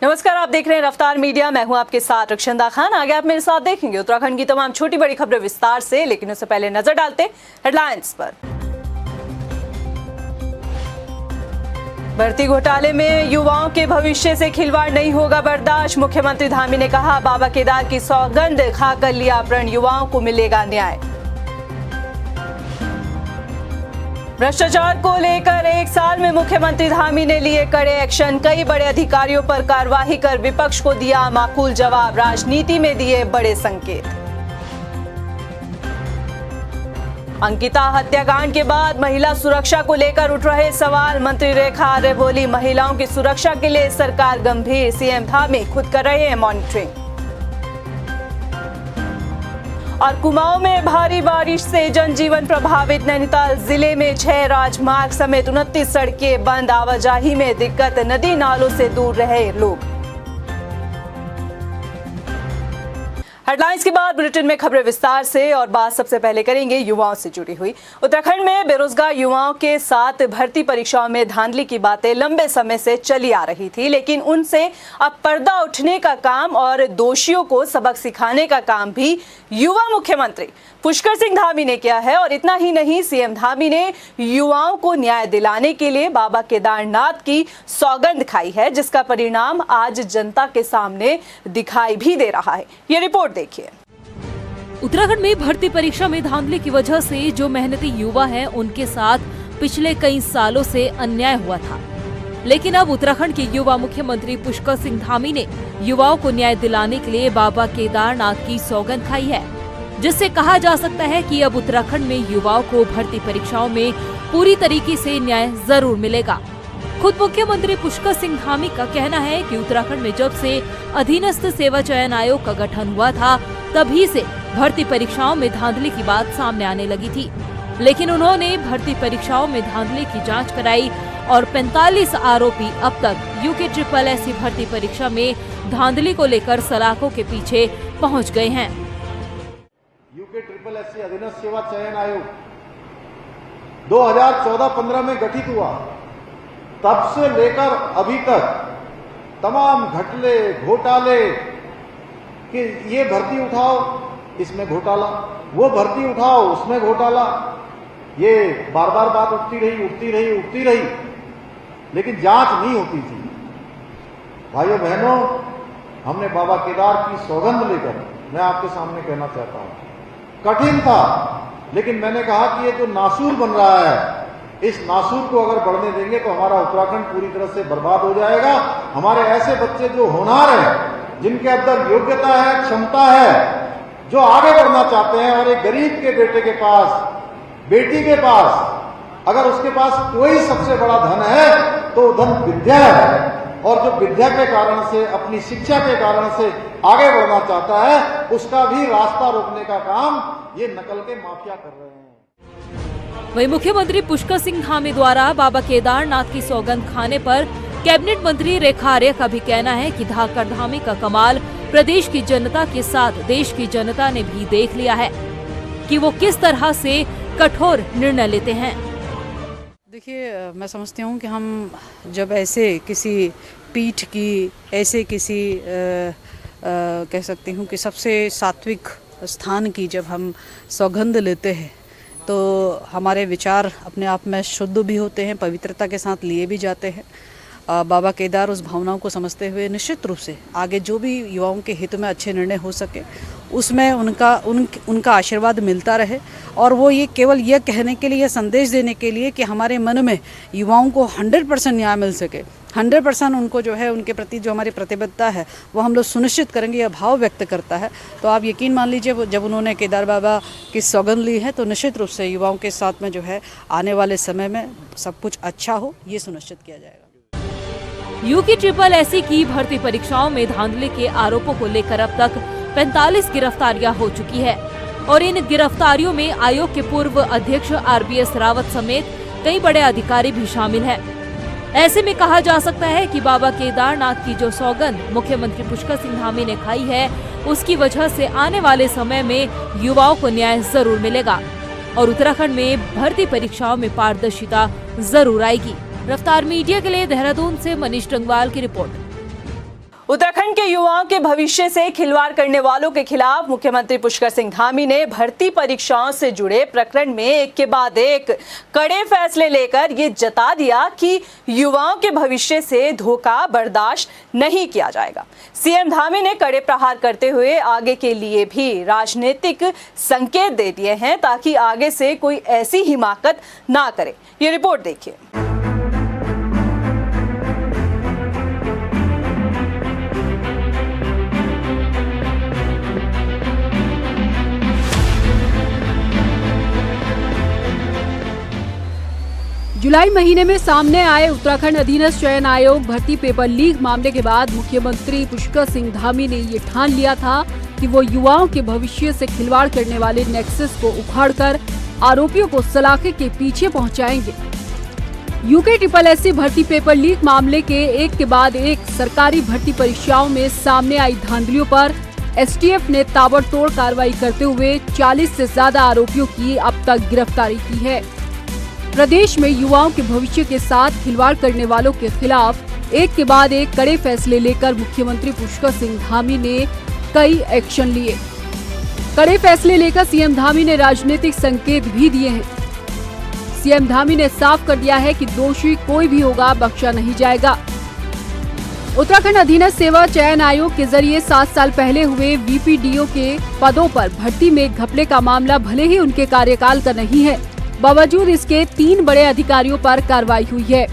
नमस्कार, आप देख रहे हैं रफ्तार मीडिया। मैं हूं आपके साथ रक्षंदा खान। आगे आप मेरे साथ देखेंगे उत्तराखंड की तमाम छोटी बड़ी खबरें विस्तार से, लेकिन उससे पहले नजर डालते हेडलाइंस पर। भर्ती घोटाले में युवाओं के भविष्य से खिलवाड़ नहीं होगा बर्दाश्त, मुख्यमंत्री धामी ने कहा। बाबा केदार की सौगंध खाकर लिया प्रण, युवाओं को मिलेगा न्याय। भ्रष्टाचार को लेकर 1 साल में मुख्यमंत्री धामी ने लिए कड़े एक्शन, कई बड़े अधिकारियों पर कार्रवाई कर विपक्ष को दिया माकूल जवाब, राजनीति में दिए बड़े संकेत। अंकिता हत्याकांड के बाद महिला सुरक्षा को लेकर उठ रहे सवाल, मंत्री रेखा आर्य बोली, महिलाओं की सुरक्षा के लिए सरकार गंभीर, सीएम धामी खुद कर रहे हैं मॉनिटरिंग। और कुमाऊं में भारी बारिश से जनजीवन प्रभावित, नैनीताल जिले में 6 राजमार्ग समेत 29 सड़कें बंद, आवाजाही में दिक्कत, नदी नालों से दूर रहे लोग। हेडलाइंस के बाद बुलेटिन में खबरें विस्तार से, और बात सबसे पहले करेंगे युवाओं से जुड़ी हुई। उत्तराखंड में बेरोजगार युवाओं के साथ भर्ती परीक्षाओं में धांधली की बातें लंबे समय से चली आ रही थी, लेकिन उनसे अब पर्दा उठने का काम और दोषियों को सबक सिखाने का काम भी युवा मुख्यमंत्री पुष्कर सिंह धामी ने किया है। और इतना ही नहीं, सीएम धामी ने युवाओं को न्याय दिलाने के लिए बाबा केदारनाथ की सौगंध खाई है, जिसका परिणाम आज जनता के सामने दिखाई भी दे रहा है। ये रिपोर्ट देखिए। उत्तराखंड में भर्ती परीक्षा में धांधली की वजह से जो मेहनती युवा हैं, उनके साथ पिछले कई सालों से अन्याय हुआ था, लेकिन अब उत्तराखंड के युवा मुख्यमंत्री पुष्कर सिंह धामी ने युवाओं को न्याय दिलाने के लिए बाबा केदारनाथ की सौगंध खाई है, जिससे कहा जा सकता है कि अब उत्तराखंड में युवाओं को भर्ती परीक्षाओं में पूरी तरीके से न्याय जरूर मिलेगा। खुद मुख्यमंत्री पुष्कर सिंह धामी का कहना है कि उत्तराखंड में जब से अधीनस्थ सेवा चयन आयोग का गठन हुआ था, तभी से भर्ती परीक्षाओं में धांधली की बात सामने आने लगी थी, लेकिन उन्होंने भर्ती परीक्षाओं में धांधली की जांच कराई और 45 आरोपी अब तक UKSSC भर्ती परीक्षा में धांधली को लेकर सलाखों के पीछे पहुँच गए हैं। UKSSC अधीनस्थ सेवा चयन आयोग 2014-15 में गठित हुआ, तब से लेकर अभी तक तमाम घटले घोटाले कि ये भर्ती उठाओ इसमें घोटाला, वो भर्ती उठाओ उसमें घोटाला, ये बार बार बात उठती रही, लेकिन जांच नहीं होती थी। भाइयों बहनों, हमने बाबा केदार की सौगंध लेकर मैं आपके सामने कहना चाहता हूं, कठिन था, लेकिन मैंने कहा कि ये जो नासूर बन रहा है, इस नासूर को अगर बढ़ने देंगे तो हमारा उत्तराखंड पूरी तरह से बर्बाद हो जाएगा। हमारे ऐसे बच्चे जो होनहार हैं, जिनके अंदर योग्यता है, क्षमता है, जो आगे बढ़ना चाहते हैं, और एक गरीब के बेटे के पास, बेटी के पास अगर उसके पास कोई सबसे बड़ा धन है तो धन विद्या है, और जो विद्या के कारण से, अपनी शिक्षा के कारण से आगे बढ़ना चाहता है, उसका भी रास्ता रोकने का काम ये नकल के माफिया कर रहे हैं। वहीं मुख्यमंत्री पुष्कर सिंह धामी द्वारा बाबा केदारनाथ की सौगंध खाने पर कैबिनेट मंत्री रेखा आर्य का भी कहना है कि धाकर धामी का कमाल प्रदेश की जनता के साथ देश की जनता ने भी देख लिया है कि वो किस तरह से कठोर निर्णय लेते हैं। देखिए, मैं समझती हूँ कि हम जब ऐसे किसी पीठ की, ऐसे किसी कह सकती हूँ कि सबसे सात्विक स्थान की जब हम सौगंध लेते हैं, तो हमारे विचार अपने आप में शुद्ध भी होते हैं, पवित्रता के साथ लिए भी जाते हैं। बाबा केदार उस भावनाओं को समझते हुए निश्चित रूप से आगे जो भी युवाओं के हित में अच्छे निर्णय हो सके, उसमें उनका आशीर्वाद मिलता रहे। और वो ये केवल ये कहने के लिए, संदेश देने के लिए कि हमारे मन में युवाओं को 100% न्याय मिल सके, 100% उनको जो है, उनके प्रति जो हमारी प्रतिबद्धता है वो हम लोग सुनिश्चित करेंगे, यह भाव व्यक्त करता है। तो आप यकीन मान लीजिए, जब उन्होंने केदार बाबा की सौगंध ली है, तो निश्चित रूप से युवाओं के साथ में जो है आने वाले समय में सब कुछ अच्छा हो, ये सुनिश्चित किया जाएगा। UKSSC की भर्ती परीक्षाओं में धांधली के आरोपों को लेकर अब तक 45 गिरफ्तारियां हो चुकी है, और इन गिरफ्तारियों में आयोग के पूर्व अध्यक्ष RBS रावत समेत कई बड़े अधिकारी भी शामिल हैं। ऐसे में कहा जा सकता है कि बाबा केदारनाथ की जो सौगंध मुख्यमंत्री पुष्कर सिंह धामी ने खाई है, उसकी वजह से आने वाले समय में युवाओं को न्याय जरूर मिलेगा और उत्तराखंड में भर्ती परीक्षाओं में पारदर्शिता जरूर आएगी। रफ्तार मीडिया के लिए देहरादून से मनीष डंगवाल की रिपोर्ट। उत्तराखंड के युवाओं के भविष्य से खिलवाड़ करने वालों के खिलाफ मुख्यमंत्री पुष्कर सिंह धामी ने भर्ती परीक्षाओं से जुड़े प्रकरण में एक के बाद एक कड़े फैसले लेकर ये जता दिया कि युवाओं के भविष्य से धोखा बर्दाश्त नहीं किया जाएगा। सीएम धामी ने कड़े प्रहार करते हुए आगे के लिए भी राजनीतिक संकेत दे दिए हैं ताकि आगे से कोई ऐसी हिमाकत ना करे। ये रिपोर्ट देखिए। जुलाई महीने में सामने आए उत्तराखंड अधीनस्थ चयन आयोग भर्ती पेपर लीक मामले के बाद मुख्यमंत्री पुष्कर सिंह धामी ने ये ठान लिया था कि वो युवाओं के भविष्य से खिलवाड़ करने वाले नेक्सस को उखाड़कर आरोपियों को सलाखे के पीछे पहुंचाएंगे। UKSSC भर्ती पेपर लीक मामले के एक के बाद एक सरकारी भर्ती परीक्षाओं में सामने आई धांधलियों पर STF ने ताबड़तोड़ कार्रवाई करते हुए 40 से ज्यादा आरोपियों की अब तक गिरफ्तारी की है। प्रदेश में युवाओं के भविष्य के साथ खिलवाड़ करने वालों के खिलाफ एक के बाद एक कड़े फैसले लेकर मुख्यमंत्री पुष्कर सिंह धामी ने कई एक्शन लिए। कड़े फैसले लेकर सीएम धामी ने राजनीतिक संकेत भी दिए हैं। सीएम धामी ने साफ कर दिया है कि दोषी कोई भी होगा बख्शा नहीं जाएगा। उत्तराखंड अधीनस्थ सेवा चयन आयोग के जरिए 7 साल पहले हुए VPDO के पदों पर भर्ती में घपले का मामला भले ही उनके कार्यकाल का नहीं है, बावजूद इसके 3 बड़े अधिकारियों पर कार्रवाई हुई है।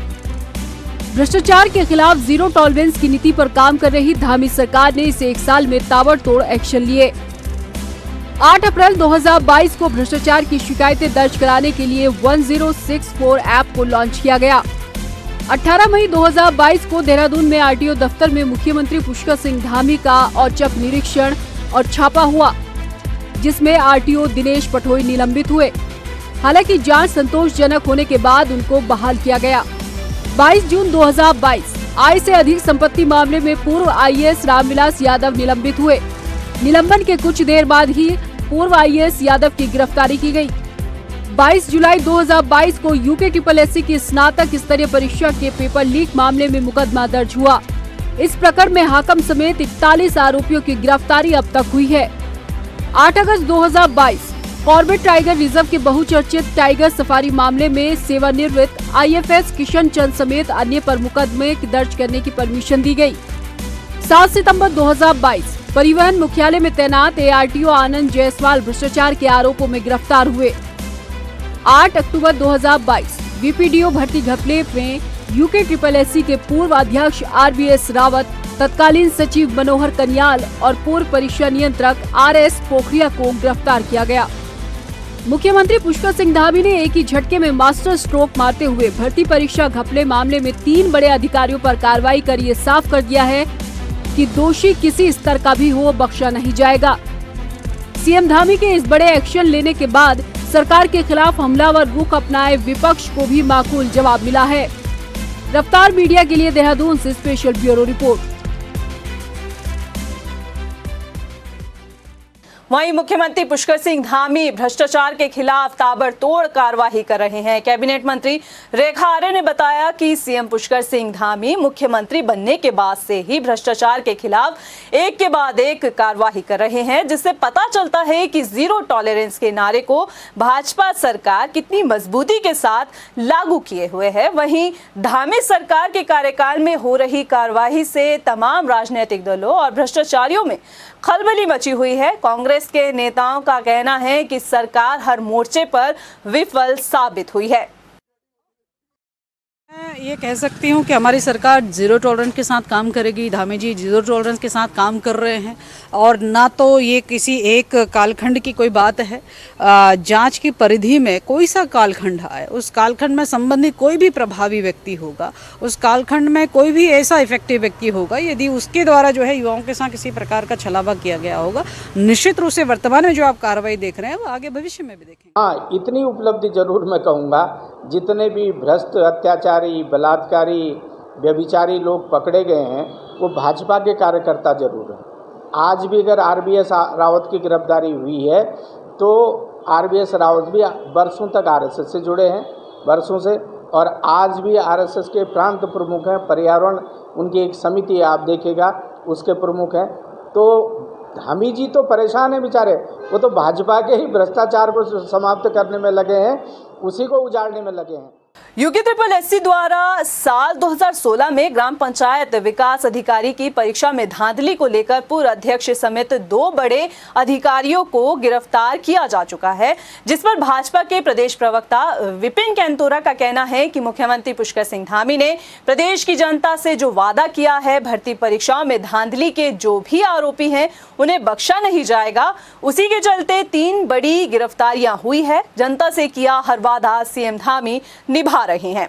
भ्रष्टाचार के खिलाफ जीरो टॉलरेंस की नीति पर काम कर रही धामी सरकार ने इस 1 साल में ताबड़तोड़ एक्शन लिए। 8 अप्रैल 2022 को भ्रष्टाचार की शिकायतें दर्ज कराने के लिए 1064 ऐप को लॉन्च किया गया। 18 मई 2022 को देहरादून में RTO दफ्तर में मुख्यमंत्री पुष्कर सिंह धामी का औचक निरीक्षण और छापा हुआ, जिसमें RTO दिनेश पठोई निलंबित हुए। हालांकि जांच संतोषजनक होने के बाद उनको बहाल किया गया। 22 जून 2022 आय से अधिक संपत्ति मामले में पूर्व IAS रामविलास यादव निलंबित हुए। निलंबन के कुछ देर बाद ही पूर्व IAS यादव की गिरफ्तारी की गई। 22 जुलाई 2022 को UKSSC की स्नातक स्तरीय परीक्षा के पेपर लीक मामले में मुकदमा दर्ज हुआ। इस प्रकरण में हाकम समेत 41 आरोपियों की गिरफ्तारी अब तक हुई है। 8 अगस्त 2022 कॉर्बेट टाइगर रिजर्व के बहुचर्चित टाइगर सफारी मामले में सेवानिवृत्त IFS किशन चंद समेत अन्य पर मुकदमे दर्ज करने की परमिशन दी गई। 7 सितंबर 2022 परिवहन मुख्यालय में तैनात ARTO आनंद जायसवाल भ्रष्टाचार के आरोपों में गिरफ्तार हुए। 8 अक्टूबर 2022 VPDO भर्ती घपले में UKSSC के पूर्व अध्यक्ष RBS रावत, तत्कालीन सचिव मनोहर कन्याल और पूर्व परीक्षा नियंत्रक RS पोखरिया को गिरफ्तार किया गया। मुख्यमंत्री पुष्कर सिंह धामी ने एक ही झटके में मास्टर स्ट्रोक मारते हुए भर्ती परीक्षा घपले मामले में 3 बड़े अधिकारियों पर कार्रवाई कर ये साफ कर दिया है कि दोषी किसी स्तर का भी हो बख्शा नहीं जाएगा। सीएम धामी के इस बड़े एक्शन लेने के बाद सरकार के खिलाफ हमलावर रुख अपनाए विपक्ष को भी माकूल जवाब मिला है। रफ्तार मीडिया के लिए देहरादून से स्पेशल ब्यूरो रिपोर्ट। वहीं मुख्यमंत्री पुष्कर सिंह धामी भ्रष्टाचार के खिलाफ ताबड़तोड़ कार्रवाई कर रहे हैं। कैबिनेट मंत्री रेखा आर्य ने बताया कि सीएम पुष्कर सिंह धामी मुख्यमंत्री बनने के बाद से ही भ्रष्टाचार के खिलाफ एक के बाद एक कार्रवाई कर रहे हैं, जिससे पता चलता है कि जीरो टॉलरेंस के नारे को भाजपा सरकार कितनी मजबूती के साथ लागू किए हुए है। वहीं धामी सरकार के कार्यकाल में हो रही कार्रवाई से तमाम राजनीतिक दलों और भ्रष्टाचारियों में खलबली मची हुई है। कांग्रेस के नेताओं का कहना है कि सरकार हर मोर्चे पर विफल साबित हुई है। मैं ये कह सकती हूँ कि हमारी सरकार जीरो टॉलरेंस के साथ काम करेगी। धामी जी जीरो टॉलरेंस के साथ काम कर रहे हैं और ना तो ये किसी एक कालखंड की कोई बात है। जांच की परिधि में कोई सा कालखंड आए, उस कालखंड में संबंधित कोई भी प्रभावी व्यक्ति होगा, उस कालखंड में कोई भी ऐसा इफेक्टिव व्यक्ति होगा, यदि उसके द्वारा जो है युवाओं के साथ किसी प्रकार का छलावा किया गया होगा, निश्चित रूप से वर्तमान में जो आप कार्रवाई देख रहे हैं वो आगे भविष्य में भी देखेंगे। हाँ, इतनी उपलब्धि जरूर मैं कहूँगा, जितने भी भ्रष्ट, अत्याचारी, बलात्कारी, व्यभिचारी लोग पकड़े गए हैं वो भाजपा के कार्यकर्ता जरूर हैं। आज भी अगर RBS रावत की गिरफ्तारी हुई है तो RBS रावत भी वर्षों तक RSS से जुड़े हैं, वर्षों से, और आज भी RSS के प्रांत प्रमुख हैं। पर्यावरण उनकी एक समिति आप देखेगा उसके प्रमुख हैं। तो धामी जी तो परेशान हैं बेचारे, वो तो भाजपा के ही भ्रष्टाचार को समाप्त करने में लगे हैं, उसी को उजाड़ने में लगे हैं। UPSSC द्वारा साल 2016 में ग्राम पंचायत विकास अधिकारी की परीक्षा में धांधली को लेकर पूर्व अध्यक्ष समेत 2 बड़े अधिकारियों को गिरफ्तार किया जा चुका है, जिस पर भाजपा के प्रदेश प्रवक्ता विपिन कैंतोरा का कहना है कि मुख्यमंत्री पुष्कर सिंह धामी ने प्रदेश की जनता से जो वादा किया है, भर्ती परीक्षाओं में धांधली के जो भी आरोपी हैं उन्हें बख्शा नहीं जाएगा। उसी के चलते 3 बड़ी गिरफ्तारियां हुई है। जनता से किया हर वादा सीएम धामी निभा रहे हैं।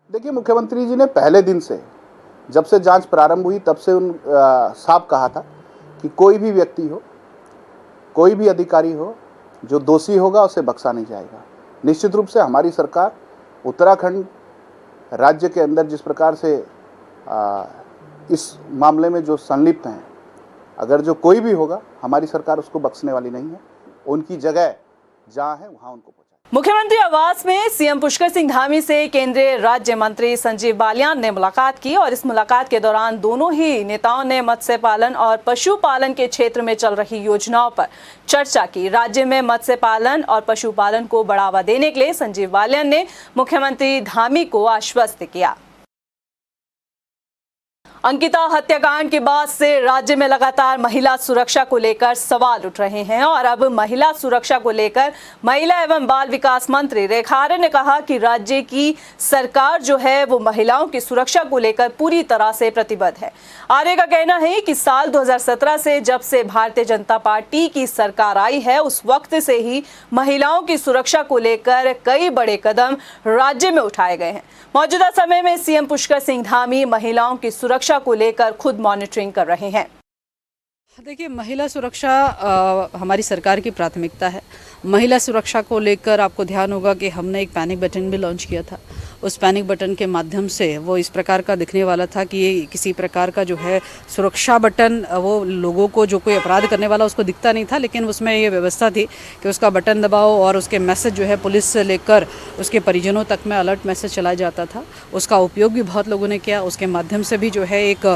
देखिए, मुख्यमंत्री जी ने पहले दिन से, जब से जांच प्रारंभ हुई तब से साफ कहा था कि कोई भी व्यक्ति हो, कोई भी अधिकारी हो, जो दोषी होगा उसे बख्शा नहीं जाएगा। निश्चित रूप से हमारी सरकार उत्तराखंड राज्य के अंदर जिस प्रकार से इस मामले में जो संलिप्त हैं, अगर जो कोई भी होगा, हमारी सरकार उसको बख्शने वाली नहीं है। उनकी जगह जहाँ है वहाँ उनको पहुँचाए। मुख्यमंत्री आवास में सीएम पुष्कर सिंह धामी से केंद्रीय राज्य मंत्री संजीव बालियान ने मुलाकात की और इस मुलाकात के दौरान दोनों ही नेताओं ने मत्स्य पालन और पशुपालन के क्षेत्र में चल रही योजनाओं पर चर्चा की। राज्य में मत्स्य पालन और पशुपालन को बढ़ावा देने के लिए संजीव बालियान ने मुख्यमंत्री धामी को आश्वस्त किया। अंकिता हत्याकांड के बाद से राज्य में लगातार महिला सुरक्षा को लेकर सवाल उठ रहे हैं और अब महिला सुरक्षा को लेकर महिला एवं बाल विकास मंत्री रेखा आर्य ने कहा कि राज्य की सरकार जो है वो महिलाओं की सुरक्षा को लेकर पूरी तरह से प्रतिबद्ध है। आर्य का कहना है कि साल 2017 से जब से भारतीय जनता पार्टी की सरकार आई है, उस वक्त से ही महिलाओं की सुरक्षा को लेकर कई बड़े कदम राज्य में उठाए गए हैं। मौजूदा समय में सीएम पुष्कर सिंह धामी महिलाओं की सुरक्षा को लेकर खुद मॉनिटरिंग कर रहे हैं। देखिए, महिला सुरक्षा हमारी सरकार की प्राथमिकता है। महिला सुरक्षा को लेकर आपको ध्यान होगा कि हमने एक पैनिक बटन भी लॉन्च किया था। उस पैनिक बटन के माध्यम से वो इस प्रकार का दिखने वाला था कि ये किसी प्रकार का जो है सुरक्षा बटन, वो लोगों को जो कोई अपराध करने वाला उसको दिखता नहीं था, लेकिन उसमें ये व्यवस्था थी कि उसका बटन दबाओ और उसके मैसेज जो है पुलिस से लेकर उसके परिजनों तक में अलर्ट मैसेज चला जाता था। उसका उपयोग भी बहुत लोगों ने किया। उसके माध्यम से भी जो है एक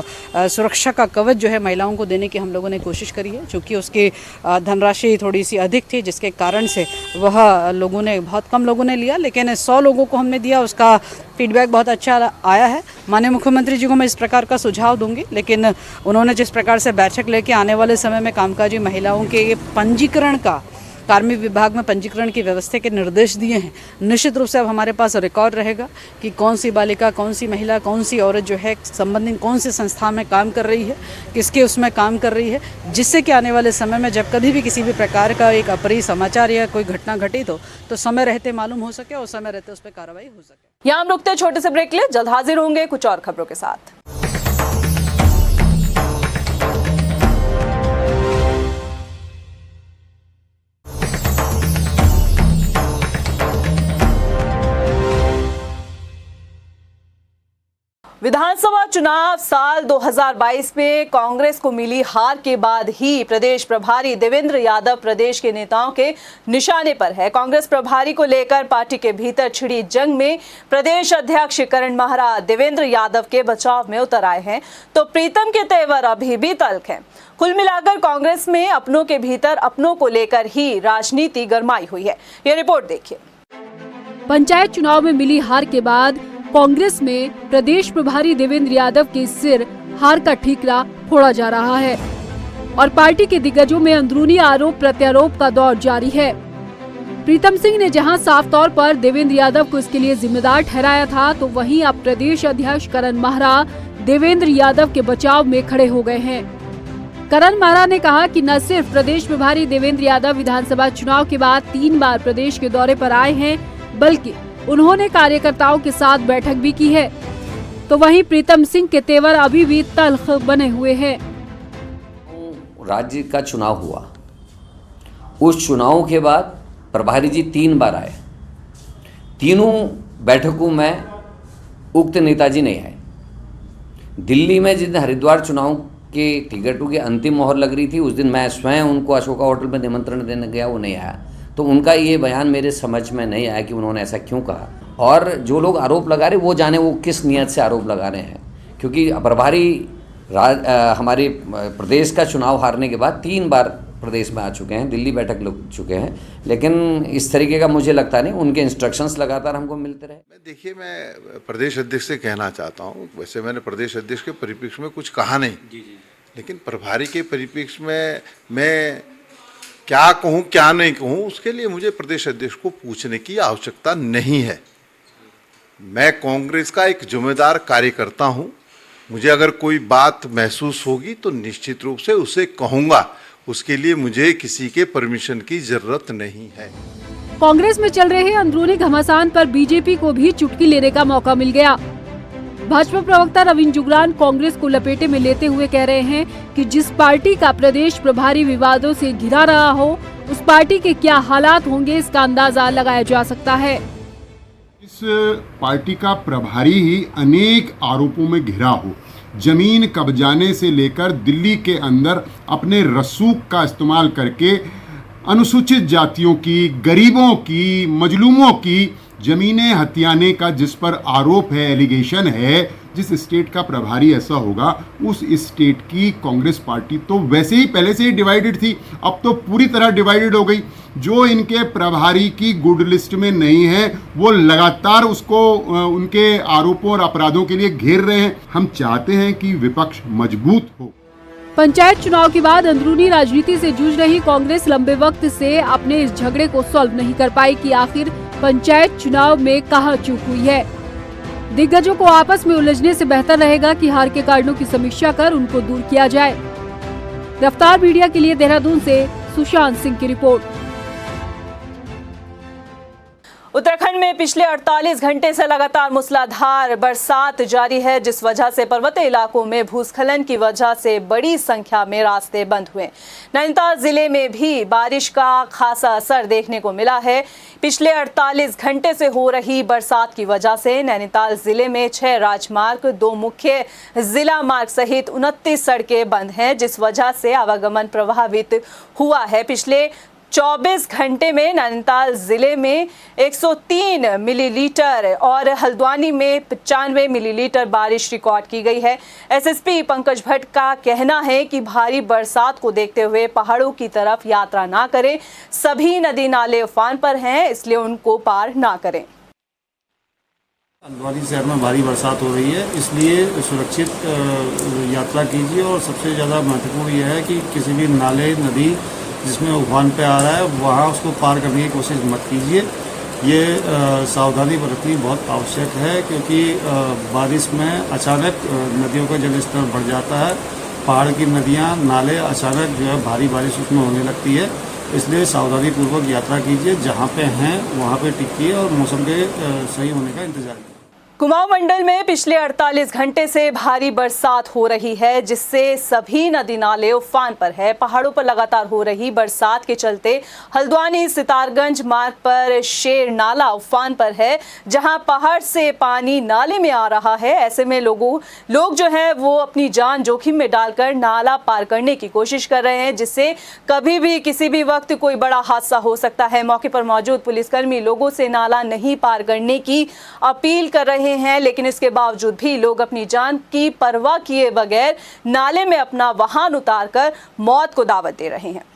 सुरक्षा का कवच जो है महिलाओं को देने की हम लोगों ने कोशिश करी है, चूँकि उसकी धनराशि थोड़ी सी अधिक थी, जिसके कारण से वह लोगों ने, बहुत कम लोगों ने लिया, लेकिन 100 लोगों को हमने दिया। उसका फीडबैक बहुत अच्छा आया है। माननीय मुख्यमंत्री जी को मैं इस प्रकार का सुझाव दूंगी, लेकिन उन्होंने जिस प्रकार से बैठक लेके आने वाले समय में कामकाजी महिलाओं के ये पंजीकरण का, कार्मिक विभाग में पंजीकरण की व्यवस्था के निर्देश दिए हैं, निश्चित रूप से अब हमारे पास रिकॉर्ड रहेगा कि कौन सी बालिका, कौन सी महिला, कौन सी औरत जो है संबंधित कौन सी संस्था में काम कर रही है, किसके उसमें काम कर रही है, जिससे कि आने वाले समय में जब कभी भी किसी भी प्रकार का एक अप्रिय समाचार या कोई घटना घटित हो तो समय रहते मालूम हो सके और समय रहते उस पर कार्रवाई हो सके। यहाँ हम रुकते छोटे से ब्रेक ले, जल्द हाजिर होंगे कुछ और खबरों के साथ। विधानसभा चुनाव साल 2022 में कांग्रेस को मिली हार के बाद ही प्रदेश प्रभारी देवेंद्र यादव प्रदेश के नेताओं के निशाने पर है। कांग्रेस प्रभारी को लेकर पार्टी के भीतर छिड़ी जंग में प्रदेश अध्यक्ष करण महरा देवेंद्र यादव के बचाव में उतर आए हैं, तो प्रीतम के तेवर अभी भी तल्ख हैं। कुल मिलाकर कांग्रेस में अपनों के भीतर अपनों को लेकर ही राजनीति गरमाई हुई है। ये रिपोर्ट देखिए। पंचायत चुनाव में मिली हार के बाद कांग्रेस में प्रदेश प्रभारी देवेंद्र यादव के सिर हार का ठीकरा फोड़ा जा रहा है और पार्टी के दिग्गजों में अंदरूनी आरोप प्रत्यारोप का दौर जारी है। प्रीतम सिंह ने जहां साफ तौर पर देवेंद्र यादव को इसके लिए जिम्मेदार ठहराया था, तो वहीं अब प्रदेश अध्यक्ष करण महरा देवेंद्र यादव के बचाव में खड़े हो गए हैं। करण महरा ने कहा कि न सिर्फ प्रदेश प्रभारी देवेंद्र यादव विधानसभा चुनाव के बाद 3 बार प्रदेश के दौरे पर आए हैं, बल्कि उन्होंने कार्यकर्ताओं के साथ बैठक भी की है। तो वहीं प्रीतम सिंह के तेवर अभी भी तल्ख बने हुए हैं। राज्य का चुनाव हुआ, उस चुनाव के बाद प्रभारी जी 3 बार आए। तीनों बैठकों में उक्त नेताजी नहीं आए। दिल्ली में जिस दिन हरिद्वार चुनाव के टिकटों की अंतिम मोहर लग रही थी, उस दिन मैं स्वयं उनको अशोका होटल में निमंत्रण देने गया, वो नहीं आया। तो उनका ये बयान मेरे समझ में नहीं आया कि उन्होंने ऐसा क्यों कहा। और जो लोग आरोप लगा रहे वो जाने वो किस नियत से आरोप लगा रहे हैं, क्योंकि प्रभारी हमारे प्रदेश का चुनाव हारने के बाद 3 बार प्रदेश में आ चुके हैं, दिल्ली बैठक लग चुके हैं, लेकिन इस तरीके का मुझे लगता नहीं, उनके इंस्ट्रक्शंस लगातार हमको मिलते रहे। देखिए, मैं प्रदेश अध्यक्ष से कहना चाहता हूँ, वैसे मैंने प्रदेश अध्यक्ष के परिप्रेक्ष्य में कुछ कहा नहीं, लेकिन प्रभारी के परिप्रेक्ष्य में मैं क्या कहूँ क्या नहीं कहूँ, उसके लिए मुझे प्रदेश अध्यक्ष को पूछने की आवश्यकता नहीं है। मैं कांग्रेस का एक जिम्मेदार कार्यकर्ता हूँ, मुझे अगर कोई बात महसूस होगी तो निश्चित रूप से उसे कहूँगा, उसके लिए मुझे किसी के परमिशन की जरूरत नहीं है। कांग्रेस में चल रहे अंदरूनी घमासान पर बीजेपी को भी चुटकी लेने का मौका मिल गया। भाजपा प्रवक्ता रविंद्र जुगरान कांग्रेस को लपेटे में लेते हुए कह रहे हैं कि जिस पार्टी का प्रदेश प्रभारी विवादों से घिरा रहा हो, उस पार्टी के क्या हालात होंगे इसका अंदाजा लगाया जा सकता है। इस पार्टी का प्रभारी ही अनेक आरोपों में घिरा हो, जमीन कब्जाने से लेकर दिल्ली के अंदर अपने रसूख का इस्तेमाल करके अनुसूचित जातियों की, गरीबों की, मजलूमों की जमीनें हथियाने का जिस पर आरोप है, एलिगेशन है, जिस स्टेट का प्रभारी ऐसा होगा, उस स्टेट की कांग्रेस पार्टी तो वैसे ही पहले से ही डिवाइडेड थी, अब तो पूरी तरह डिवाइडेड हो गई। जो इनके प्रभारी की गुड लिस्ट में नहीं है, वो लगातार उसको उनके आरोपों और अपराधों के लिए घेर रहे हैं। हम चाहते हैं कि विपक्ष मजबूत हो। पंचायत चुनाव के बाद अंदरूनी राजनीति से जूझ रही कांग्रेस लंबे वक्त से अपने इस झगड़े को सॉल्व नहीं कर पाई कि आखिर पंचायत चुनाव में कहां चूक हुई है। दिग्गजों को आपस में उलझने से बेहतर रहेगा कि हार के कारणों की समीक्षा कर उनको दूर किया जाए। रफ्तार मीडिया के लिए देहरादून से सुशांत सिंह की रिपोर्ट। उत्तराखंड में पिछले 48 घंटे से लगातार मूसलाधार बरसात जारी है, जिस वजह से पर्वतीय इलाकों में भूस्खलन की वजह से बड़ी संख्या में रास्ते बंद हुए। नैनीताल जिले में भी बारिश का खासा असर देखने को मिला है। पिछले 48 घंटे से हो रही बरसात की वजह से नैनीताल जिले में 6 राजमार्ग, 2 मुख्य जिला मार्ग सहित 29 सड़कें बंद हैं, जिस वजह से आवागमन प्रभावित हुआ है। पिछले 24 घंटे में नैनीताल जिले में 103 मिलीलीटर और हल्द्वानी में 95 मिलीलीटर बारिश रिकॉर्ड की गई है। एसएसपी पंकज भट्ट का कहना है कि भारी बरसात को देखते हुए पहाड़ों की तरफ यात्रा ना करें। सभी नदी नाले उफान पर हैं, इसलिए उनको पार ना करें। हल्द्वानी शहर में भारी बरसात हो रही है, इसलिए सुरक्षित यात्रा कीजिए और सबसे ज़्यादा महत्वपूर्ण यह है कि किसी भी नाले, नदी जिसमें उफान पे आ रहा है वहाँ उसको पार करने की कोशिश मत कीजिए। ये सावधानी बरतनी बहुत आवश्यक है, क्योंकि बारिश में अचानक नदियों का जल स्तर बढ़ जाता है। पहाड़ की नदियाँ, नाले अचानक जो है भारी बारिश उसमें होने लगती है, इसलिए सावधानी पूर्वक यात्रा कीजिए। जहाँ पे हैं वहाँ पे टिकिए और मौसम के सही होने का इंतजार कीजिए। कुमाऊं मंडल में पिछले 48 घंटे से भारी बरसात हो रही है, जिससे सभी नदी नाले उफान पर है। पहाड़ों पर लगातार हो रही बरसात के चलते हल्द्वानी सितारगंज मार्ग पर शेर नाला उफान पर है, जहां पहाड़ से पानी नाले में आ रहा है। ऐसे में लोग जो है वो अपनी जान जोखिम में डालकर नाला पार करने की कोशिश कर रहे हैं, जिससे कभी भी किसी भी वक्त कोई बड़ा हादसा हो सकता है। मौके पर मौजूद पुलिसकर्मी लोगों से नाला नहीं पार करने की अपील कर रहे हैं, लेकिन इसके बावजूद भी लोग अपनी जान की परवाह किए बगैर नाले में अपना वाहन उतारकर मौत को दावत दे रहे हैं।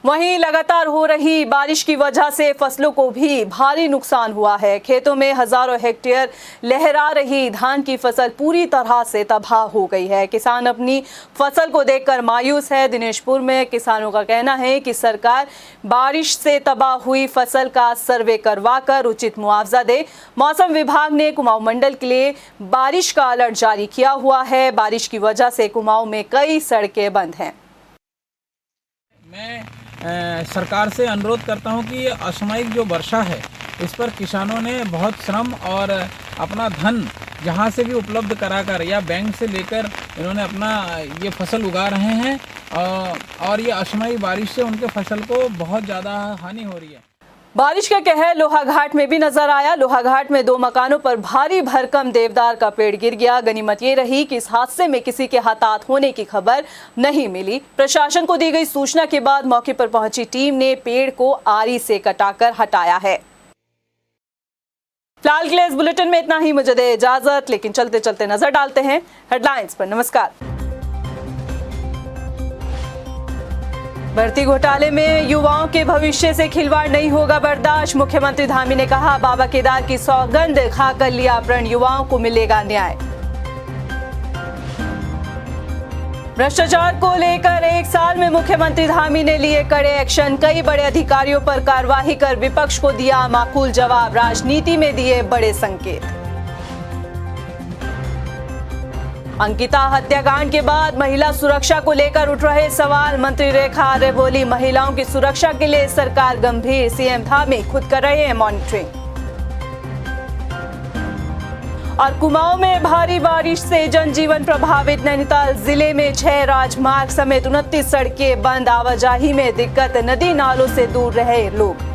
वहीं लगातार हो रही बारिश की वजह से फसलों को भी भारी नुकसान हुआ है। खेतों में हजारों हेक्टेयर लहरा रही धान की फसल पूरी तरह से तबाह हो गई है। किसान अपनी फसल को देखकर मायूस है। दिनेशपुर में किसानों का कहना है कि सरकार बारिश से तबाह हुई फसल का सर्वे करवाकर उचित मुआवजा दे। मौसम विभाग ने कुमाऊं मंडल के लिए बारिश का अलर्ट जारी किया हुआ है। बारिश की वजह से कुमाऊं में कई सड़कें बंद हैं। मैं सरकार से अनुरोध करता हूं कि असामयिक जो वर्षा है इस पर किसानों ने बहुत श्रम और अपना धन जहां से भी उपलब्ध कराकर या बैंक से लेकर इन्होंने अपना ये फसल उगा रहे हैं, और ये असामयिक बारिश से उनके फसल को बहुत ज़्यादा हानि हो रही है। बारिश का कहर लोहाघाट में भी नजर आया। लोहाघाट में 2 मकानों पर भारी भरकम देवदार का पेड़ गिर गया। गनीमत ये रही कि इस हादसे में किसी के हताहत होने की खबर नहीं मिली। प्रशासन को दी गई सूचना के बाद मौके पर पहुंची टीम ने पेड़ को आरी से कटाकर हटाया है। फिलहाल के लिए इस बुलेटिन में इतना ही। मुझे दे इजाजत, लेकिन चलते चलते नजर डालते हैं हेडलाइंस पर। नमस्कार। भर्ती घोटाले में युवाओं के भविष्य से खिलवाड़ नहीं होगा बर्दाश्त, मुख्यमंत्री धामी ने कहा। बाबा केदार की सौगंध खाकर लिया प्रण, युवाओं को मिलेगा न्याय। भ्रष्टाचार को लेकर 1 साल में मुख्यमंत्री धामी ने लिए कड़े एक्शन, कई बड़े अधिकारियों पर कार्रवाई कर विपक्ष को दिया माकूल जवाब, राजनीति में दिए बड़े संकेत। अंकिता हत्याकांड के बाद महिला सुरक्षा को लेकर उठ रहे सवाल, मंत्री रेखा आर्य बोली, महिलाओं की सुरक्षा के लिए सरकार गंभीर, सीएम धामी खुद कर रहे हैं मॉनिटरिंग। और कुमाऊं में भारी बारिश से जनजीवन प्रभावित, नैनीताल जिले में 6 राजमार्ग समेत 29 सड़कें बंद, आवाजाही में दिक्कत, नदी नालों से दूर रहे लोग।